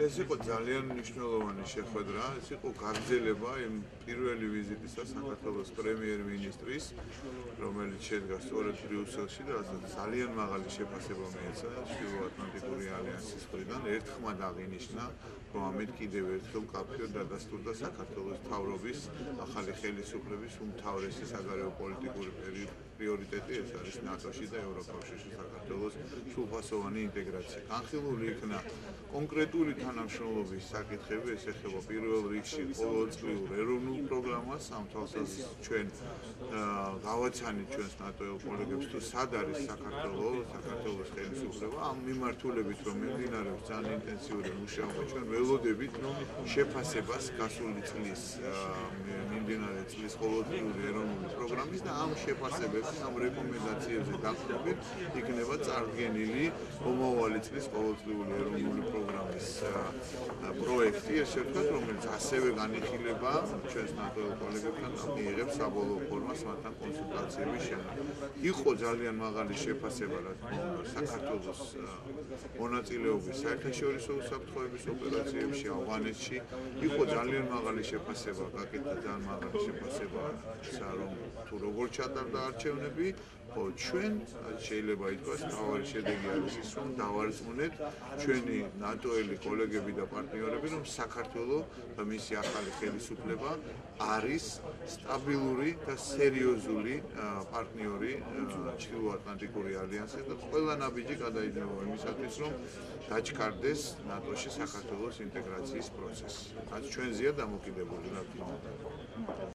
ეს იყო ძალიან მნიშვნელოვანი შეხვედრა, ეს იყო გაგრძელება იმ პირველი ვიზიტისა საქართველოს პრემიერ-მინისტრის, რომელიც შედგა სწორედ ბრიუსელში და ძალიან მაღალი შეფასება მიეცა ჩრდილო-ატლანტიკური ალიანსის მხრიდან. ერთხმად აღინიშნა, რომ ამით კიდევ ერთხელ კაფეო დადასტურდა საქართველოს მთავრობის ახალი ხელისუფლების უმთავრესი საგარეო პოლიტიკური პრიორიტეტი, ეს არის ნატოში და ევროკავშირში საქართველოს სრულფასოვანი ინტეგრაცია. განხილული იქნა კონკრეტული თანამშრომლობის საკითხები, ეს ეხება პირველ რიგში ყოველწლიურ ეროვნულ პროგრამას, ამ თვალსაზრისით ჩვენ გავაცანით ჩვენს ნატო კოლეგებს თუ სად არის საქართველოს ხელისუფლება, ამ მიმართულებით რომ მიმდინარეობს ძალიან ინტენსიური მუშაობა, ჩვენ ველოდებით შეფასებას გასული წლის მიმდინარე წლის ყოველწლიური ეროვნული პროგრამის და ამ შეფასებებზე, ამ რეკომენდაციებზე დაყრდნობით იქნება წარდგენილი მომავალი წლის ყოველწლიური ეროვნული პროგრამის პროექტი, ესე ვთქვათ, რომელიც ასევე განიხილება ჩვენს ნატო კოლეგებთან და მიიღებს საბოლოო ფორმას მათთან კონსულტაციების შედეგად. იყო ძალიან მაღალი შეფასება, რა თქმა უნდა, საქართველოს მონაწილეობის საერთაშორისო უსაფრთხოების ოპერაციებში ავღანეთში. იყო ძალიან მაღალი შეფასება, გაკეთდა ძალიან მაღალი შეფასება, რომ თუ როგორ ჩატარდა არჩევნები, ხო ჩვენ შეიძლება ითქვას, მთავარი შედეგი არის ის, რომ დავარწმუნეთ ჩვენი ნატოელი კოლეგები და პარტნიორები, რომ საქართველოს და მისი ახალი ხელისუფლება არის სტაბილური და სერიოზული პარტნიორი ჩრდილო-ატლანტიკური ალიანსის და ყველა ნაბიჯი გადაიჭირა იმისათვის, რომ დაჩქარდეს ნატოში საქართველოს ინტეგრაციის პროცესი. რაც ჩვენზეა დამოკიდებული, რა თქმა უნდა.